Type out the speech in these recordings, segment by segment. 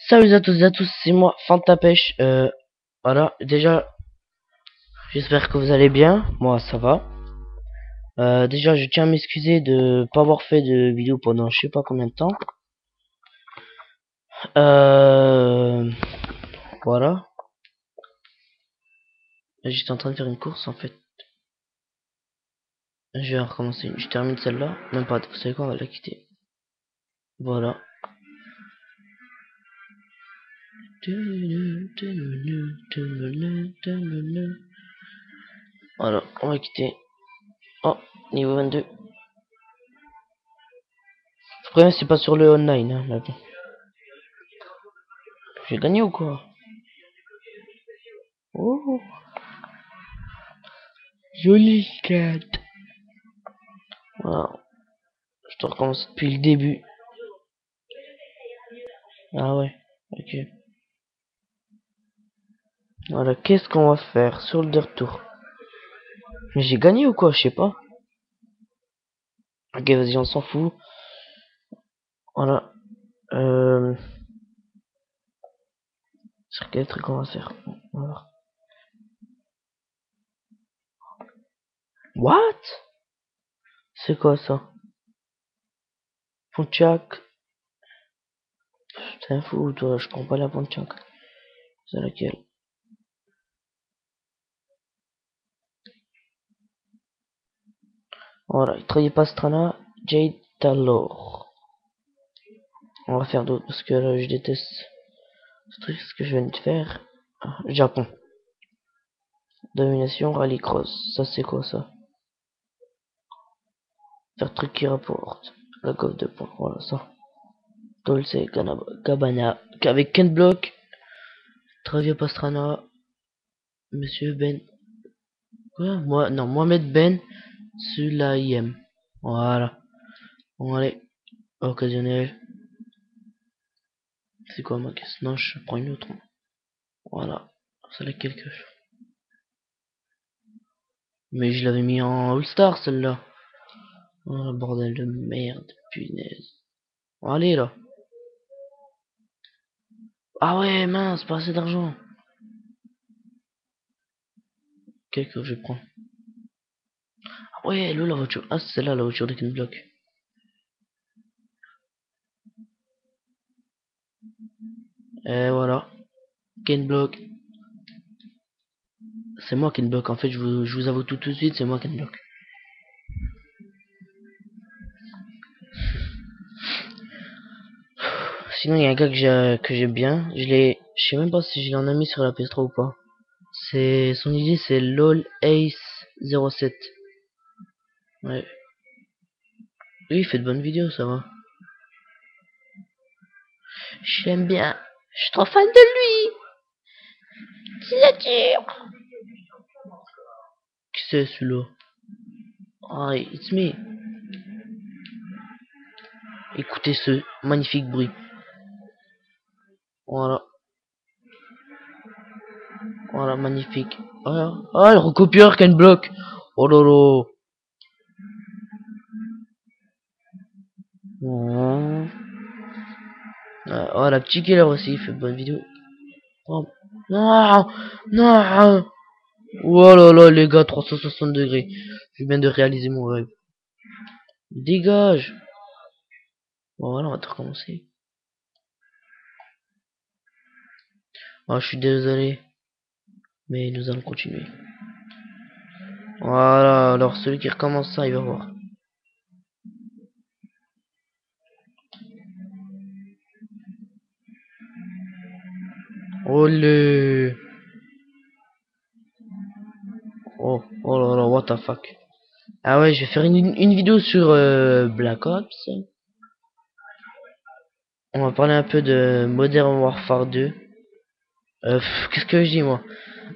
Salut à tous et à tous, c'est moi, Fantapêche. Voilà, déjà, j'espère que vous allez bien. Moi, ça va. Déjà, je tiens à m'excuser de pas avoir fait de vidéo pendant je sais pas combien de temps. Euh, voilà. J'étais en train de faire une course en fait. Je vais recommencer. Je termine celle-là. Même pas, vous savez quoi, on va la quitter. Voilà. Voilà, on va quitter. Oh, niveau 22. Le problème, c'est pas sur le online, hein, mais bon. J'ai gagné ou quoi? Oh, joli cat. Voilà. Je dois recommencer depuis le début. Ah ouais, ok. Voilà, qu'est-ce qu'on va faire sur le retour? Mais j'ai gagné ou quoi? Je sais pas. Ok, vas-y, on s'en fout. Voilà. Euh... Sur quel truc on va faire? On va voir. What? C'est quoi ça? Pontiac? T'es un fou, toi, je prends pas la Pontiac. C'est laquelle? Voilà, Troy Pastrana, Jade Taylor. On va faire d'autres parce que là, je déteste ce truc, ce que je viens de faire. Ah, Japon. Domination, rallycross. Ça, c'est quoi ça? Faire truc qui rapporte. La coffre de points, voilà ça. Dolce Gabbana. Avec Ken Block, Travia Pastrana, Monsieur Ben. Quoi? Moi, non, Mohamed Ben Sulayem. Voilà. Bon, allez. Occasionnel. C'est quoi ma caisse? Non, je prends une autre. Voilà. C'est laquelle que je. Mais je l'avais mis en All-Star celle-là. Oh, le bordel de merde, punaise. Bon, allez là. Ah ouais, mince, pas assez d'argent. Quelle que je prends? Ah ouais, là, la voiture. Ah, c'est celle-là, la voiture de Ken Block. Et voilà. Ken Block. C'est moi Ken Block. En fait, je vous avoue tout de suite, c'est moi Ken Block. Sinon, il y a un gars que j'aime bien. Je sais même pas si je l'ai en ami sur la PS3 ou pas. Son idée, c'est LOL Ace 07. Ouais. Lui, il fait de bonnes vidéos, ça va. Je l'aime bien. Je suis trop fan de lui. Signature. Qui c'est celui-là? Ah, it's me. Écoutez ce magnifique bruit. Voilà. Voilà, magnifique. Ah, ah, le recopieur Ken Block. Oh lolo. Oh, oh, la petite killer aussi, il fait de bonnes vidéos. Oh. Non, non. Oh là là, les gars, 360 degrés. Je viens de réaliser mon rêve. Dégage. Bon, voilà, on va tout recommencer. Oh, je suis désolé, mais nous allons continuer. Voilà, alors celui qui recommence ça, il va voir. Olé. Oh, oh là là, what the fuck. Ah ouais, je vais faire une vidéo sur Black Ops. On va parler un peu de Modern Warfare 2. Qu'est-ce que je dis moi?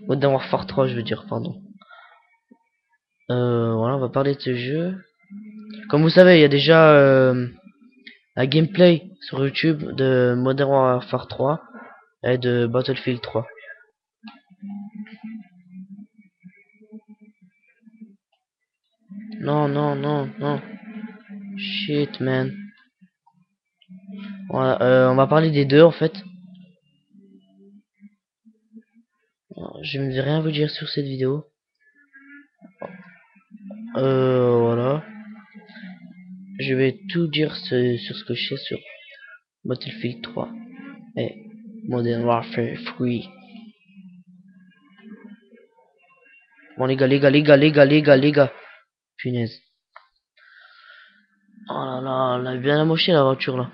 Modern Warfare 3, je veux dire, pardon. Voilà, on va parler de ce jeu. Comme vous savez, il y a déjà un gameplay sur YouTube de Modern Warfare 3 et de Battlefield 3. Non, non, non, non. Shit, man. Voilà, on va parler des deux en fait. Alors, je ne vais rien vous dire sur cette vidéo. Voilà. Je vais tout dire sur ce que je sais sur Battlefield 3 et Modern Warfare 3. Bon les gars. Punaise. Oh là là, elle a bien amoché la voiture là.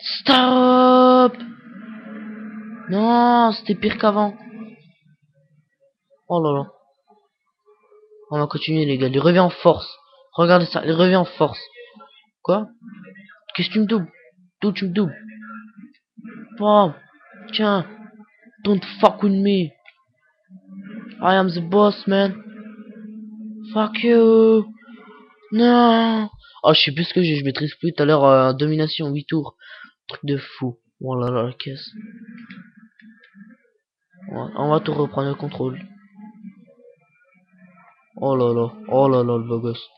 Stop! Non, c'était pire qu'avant. Oh là là. On va continuer les gars. Il revient en force. Regardez ça, il revient en force. Quoi? Qu'est-ce que tu me doubles? D'où tu me doubles? Oh, tiens. Don't fuck with me. I am the boss, man. Fuck you. Non. Oh, je sais plus ce que j'ai. Je maîtrise plus tout à l'heure. Domination 8 tours. Truc de fou. Oh là là, la caisse. On va tout reprendre le contrôle. Oh là là. Oh là là, le beau gosse.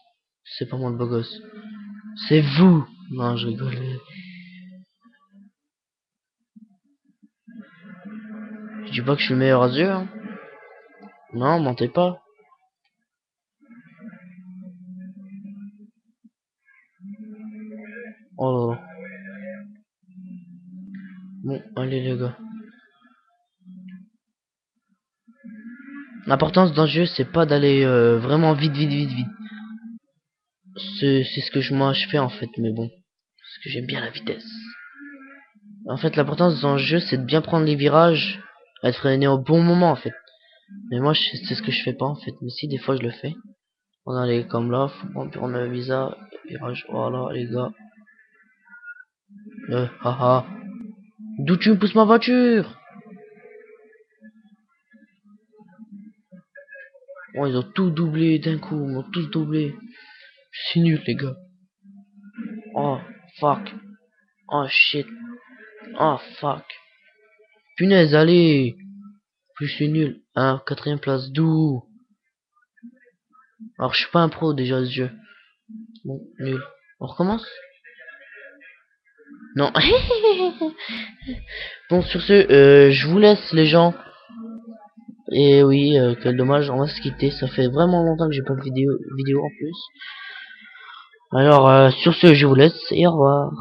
C'est pas moi le beau gosse. C'est vous. Non, je rigole. Je dis pas que je suis le meilleur à ce jeu, hein. Non, mentez pas. Oh là là. Bon, allez les gars. L'importance dans le jeu, c'est pas d'aller vraiment vite. C'est ce que moi je fais en fait, mais bon. Parce que j'aime bien la vitesse. En fait, l'importance dans le jeu, c'est de bien prendre les virages, être freiné au bon moment en fait. Mais moi, c'est ce que je fais pas en fait. Mais si, des fois, je le fais. On allait comme là, faut prendre le visa, virage, voilà les gars. Haha. D'où tu me pousses ma voiture? Oh, ils ont tout doublé d'un coup, ils m'ont tous doublé. Je suis nul les gars. Oh, fuck. Oh, shit. Oh, fuck. Punaise, allez. Plus je suis nul. Hein, quatrième place, d'où? Alors, je suis pas un pro déjà à ce jeu. Bon, nul. On recommence? Non. Bon, sur ce, je vous laisse les gens. Et oui, quel dommage, on va se quitter. Ça fait vraiment longtemps que j'ai pas de vidéo en plus. Alors, sur ce, je vous laisse et au revoir.